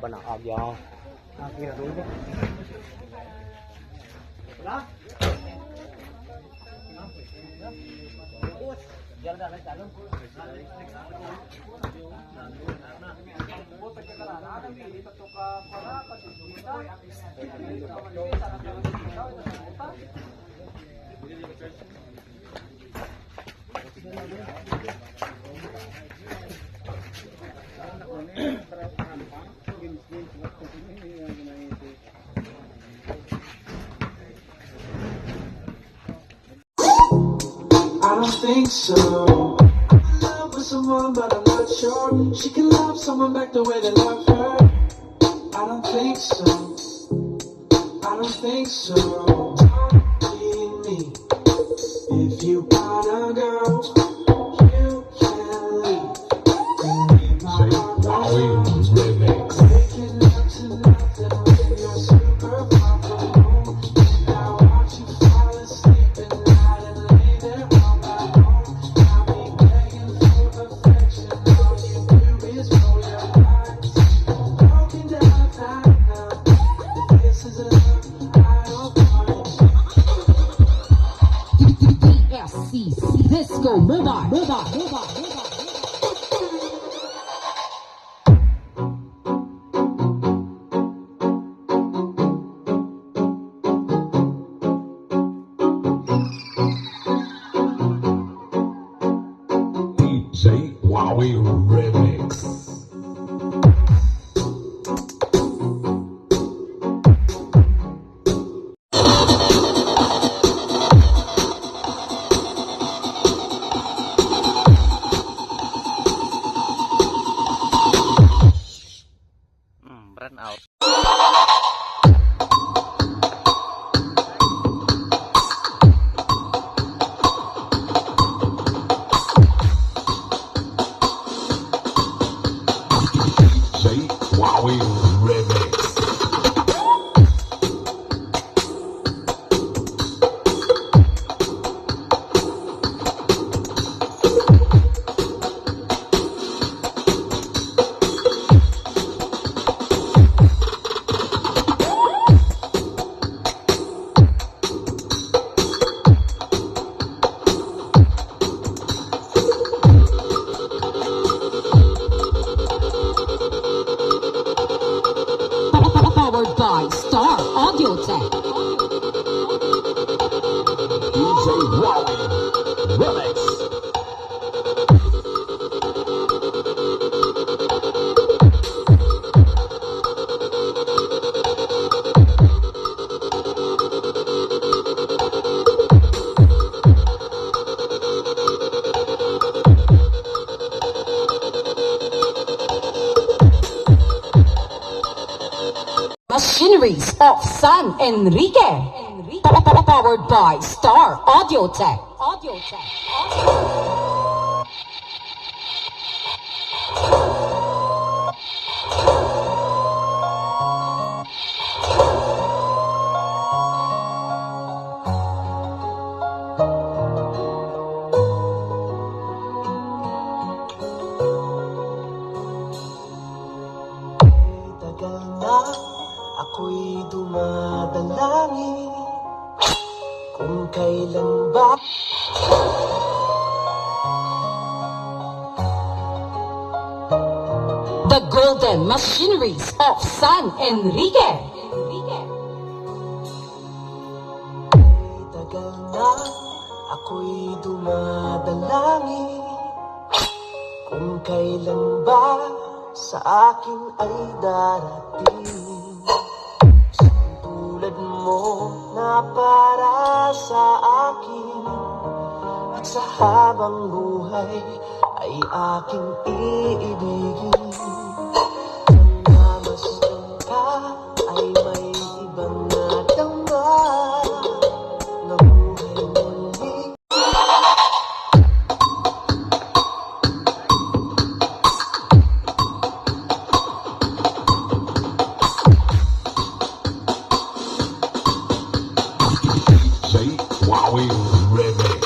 Ba nak agya. Kira dulu. Wala. Biar dah jalan. I don't think so. I'm in love with someone, but I'm not sure she can love someone back the way they love her. I don't think so. I don't think so. Don't leave me. If you got a girl, you can leave. Leave my heart alone. Making love to nothing when you're super far from home. And I watch you fall asleep at night and lay there on my own. I'll be begging for affection. All you do is roll your eyes. Broken down now. If this is love, I don't want it. DSCC Disco Mobile. DJ Wowie Remix. Brand out. DJ Wowie Remix. Powered by Star Audio Tech. DJ Wowie Remix. Machineries of San Enrique. Powered by Star Audio Tech. Tagal na ako'y dumadalangin kung kailan ba The Golden Machineries of San Enrique. tagal na ako'y dumadalangin kung kailan ba sa akin ay darating. Isang tulad mo na para sa akin, at sa habang buhay ay aking iibigin. Nang namasdan ka ay may ibang nadama na buhay muli. Say Wowie Remix.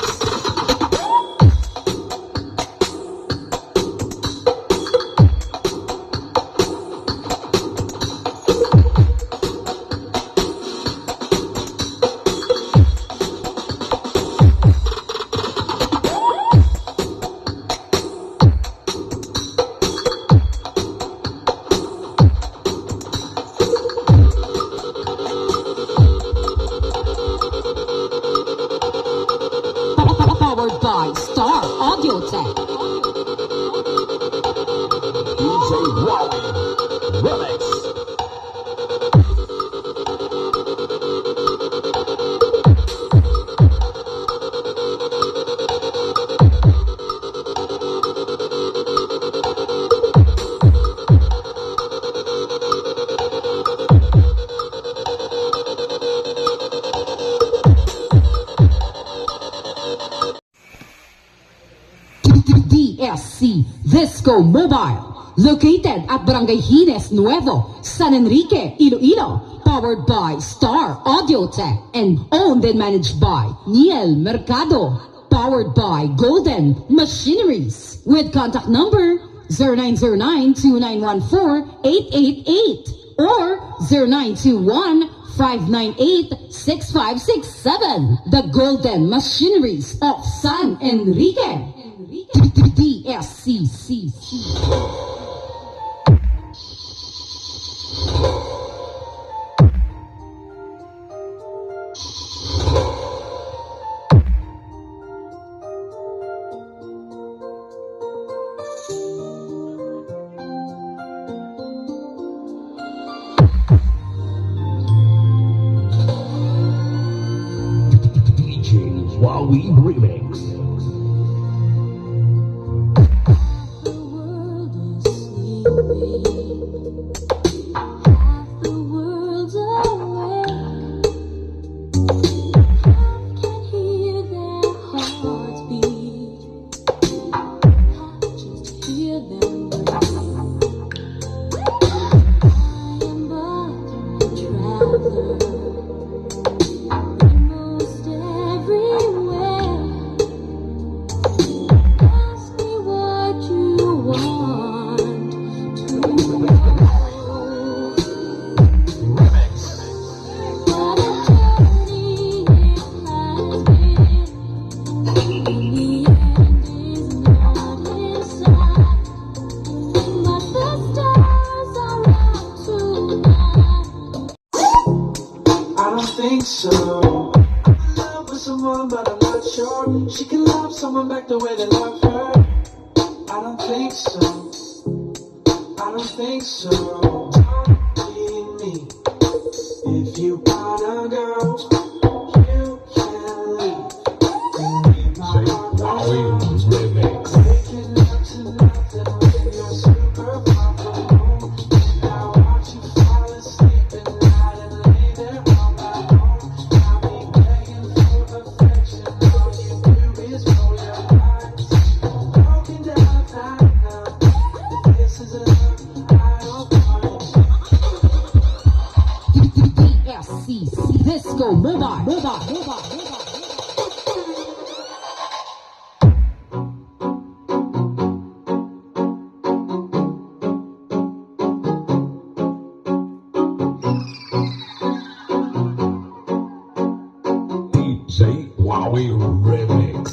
Powered by Star Audio Tech. DJ Wowie Remix. DSC Visco Mobile, located at Barangay Hines Nuevo, San Enrique, Iloilo. Powered by Star Audio Tech and owned and managed by Niel Mercado. Powered by Golden Machineries with contact number 0909-2914-888 or 0921-598-6567. The Golden Machineries of San Enrique. DSCCC. DJ Wowie Remix. The world is sleeping, half the world's awake. Half can hear their hearts beat, half just hear them breathe. I am but a traveler, almost everywhere. Ask me what you want to know. What a journey it has been. The end is not in sight, but the stars are out tonight. I don't think so. I'm in love with someone, but I'm not sure she can love someone back the way they love her. I don't think so. I don't think so. Don't leave me. If you wanna go, you can leave. Leave my Say heart Wowie alone. Remix. Waking up to nothing when you're super far from home. And I watch you fall asleep at night and lay there on my own. I'll be begging for affection. All you do is roll your eyes. Broken down, I know. If this is love, I don't want it. DSCC Visco Mobile. DJ Wowie Remix.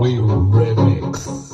Wowie Remix.